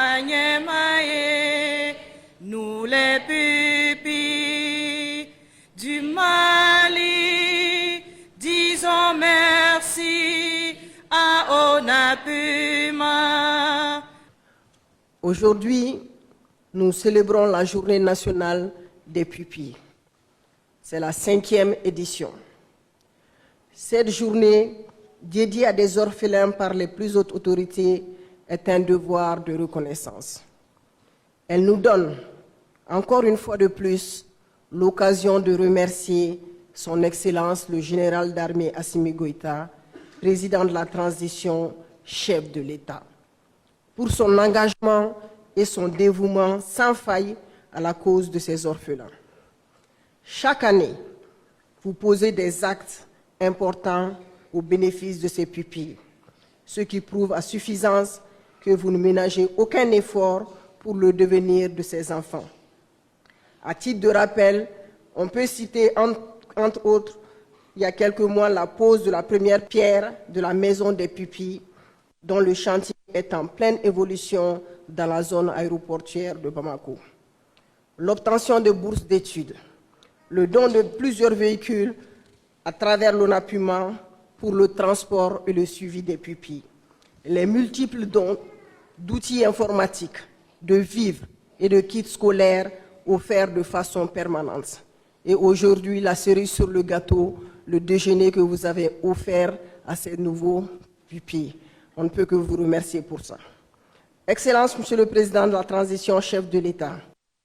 Maïe, nous les pupilles du Mali, disons merci à Onapuma. Aujourd'hui, nous célébrons la Journée nationale des pupilles. C'est la 5e édition. Cette journée, dédiée à des orphelins par les plus hautes autorités, est un devoir de reconnaissance. Elle nous donne, encore une fois de plus, l'occasion de remercier son Excellence le général d'armée Assimi Goïta, président de la transition, chef de l'État, pour son engagement et son dévouement sans faille à la cause de ces orphelins. Chaque année, vous posez des actes importants au bénéfice de ces pupilles, ce qui prouve à suffisance que vous ne ménagez aucun effort pour le devenir de ces enfants. À titre de rappel, on peut citer entre autres, il y a quelques mois, la pose de la première pierre de la maison des pupilles, dont le chantier est en pleine évolution dans la zone aéroportuaire de Bamako. L'obtention de bourses d'études, le don de plusieurs véhicules à travers l'ONAPUMA pour le transport et le suivi des pupilles, les multiples dons d'outils informatiques, de vivres et de kits scolaires offerts de façon permanente. Et aujourd'hui, la cerise sur le gâteau, le déjeuner que vous avez offert à ces nouveaux pupilles. On ne peut que vous remercier pour ça. Excellence, Monsieur le Président de la transition, chef de l'État,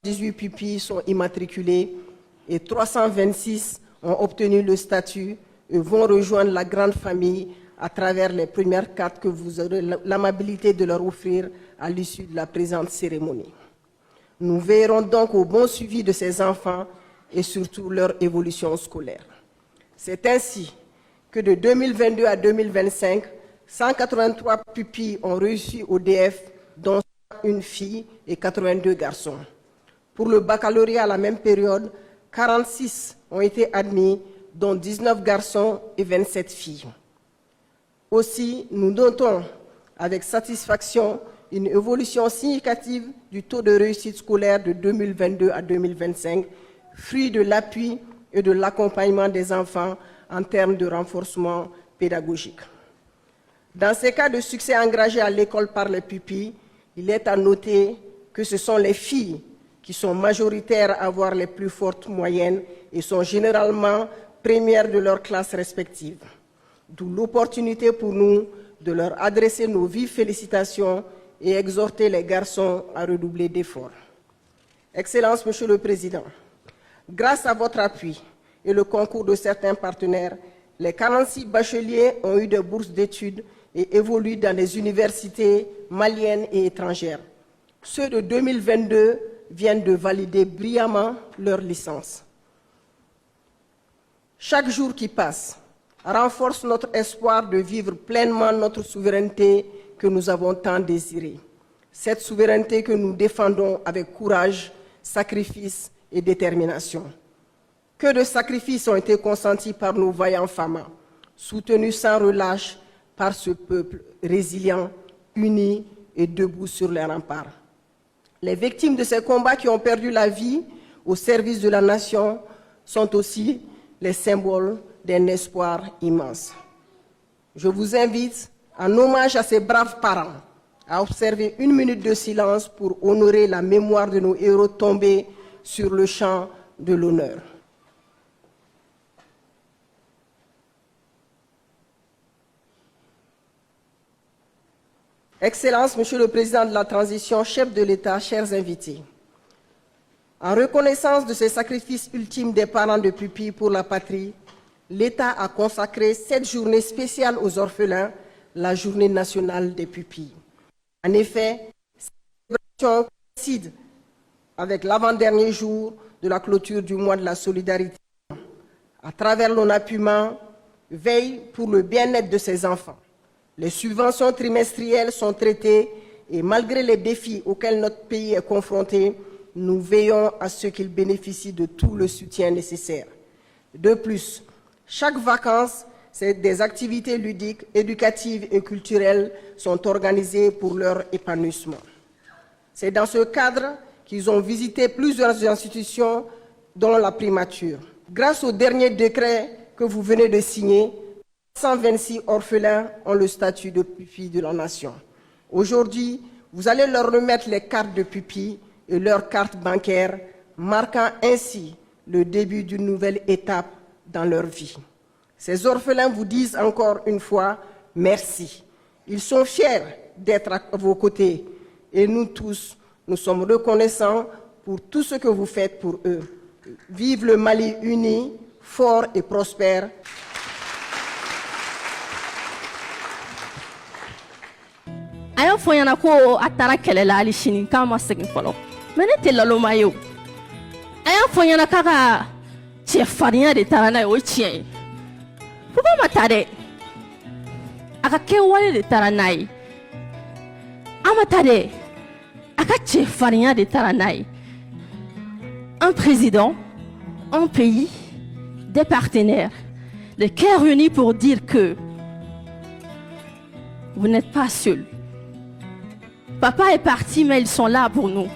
18 pupilles sont immatriculées et 326 ont obtenu le statut et vont rejoindre la grande famille à travers les premières cartes que vous aurez l'amabilité de leur offrir à l'issue de la présente cérémonie. Nous veillerons donc au bon suivi de ces enfants et surtout leur évolution scolaire. C'est ainsi que de 2022 à 2025, 183 pupilles ont réussi au DF, dont une fille et 82 garçons. Pour le baccalauréat à la même période, 46 ont été admis, dont 19 garçons et 27 filles. Aussi, nous notons avec satisfaction une évolution significative du taux de réussite scolaire de 2022 à 2025, fruit de l'appui et de l'accompagnement des enfants en termes de renforcement pédagogique. Dans ces cas de succès engagés à l'école par les pupilles, il est à noter que ce sont les filles qui sont majoritaires à avoir les plus fortes moyennes et sont généralement premières de leurs classes respectives. D'où l'opportunité pour nous de leur adresser nos vives félicitations et exhorter les garçons à redoubler d'efforts. Excellence, Monsieur le Président, grâce à votre appui et le concours de certains partenaires, les 46 bacheliers ont eu des bourses d'études et évoluent dans les universités maliennes et étrangères. Ceux de 2022 viennent de valider brillamment leur licence. Chaque jour qui passe renforce notre espoir de vivre pleinement notre souveraineté que nous avons tant désirée. Cette souveraineté que nous défendons avec courage, sacrifice et détermination. Que de sacrifices ont été consentis par nos vaillants Famas, soutenus sans relâche par ce peuple résilient, uni et debout sur les remparts. Les victimes de ces combats qui ont perdu la vie au service de la nation sont aussi les symboles d'un espoir immense. Je vous invite, en hommage à ces braves parents, à observer 1 minute de silence pour honorer la mémoire de nos héros tombés sur le champ de l'honneur. Excellence, Monsieur le Président de la transition, chef de l'État, chers invités, en reconnaissance de ces sacrifices ultimes des parents de pupilles pour la patrie, l'État a consacré cette journée spéciale aux orphelins, la Journée nationale des pupilles. En effet, cette célébration coïncide avec l'avant-dernier jour de la clôture du mois de la solidarité. À travers l'ONAPUMA, veille pour le bien-être de ses enfants. Les subventions trimestrielles sont traitées et malgré les défis auxquels notre pays est confronté, nous veillons à ce qu'ils bénéficient de tout le soutien nécessaire. De plus, chaque vacances, des activités ludiques, éducatives et culturelles sont organisées pour leur épanouissement. C'est dans ce cadre qu'ils ont visité plusieurs institutions, dont la primature. Grâce au dernier décret que vous venez de signer, 126 orphelins ont le statut de pupille de la nation. Aujourd'hui, vous allez leur remettre les cartes de pupille et leurs cartes bancaires, marquant ainsi le début d'une nouvelle étape dans leur vie. Ces orphelins vous disent encore une fois merci. Ils sont fiers d'être à vos côtés et nous tous, nous sommes reconnaissants pour tout ce que vous faites pour eux. Vive le Mali uni, fort et prospère. Ayo fo yana ko atara kelela ali shini kama segin folo mene te lalo mayo ayo fo yana kaka che faria de tarana o chien pourquoi matare aka ke wale de taranai amatare aka che faria de taranai un président, un pays, des partenaires, les cœurs unis pour dire que vous n'êtes pas seuls. Papa est parti, mais ils sont là pour nous.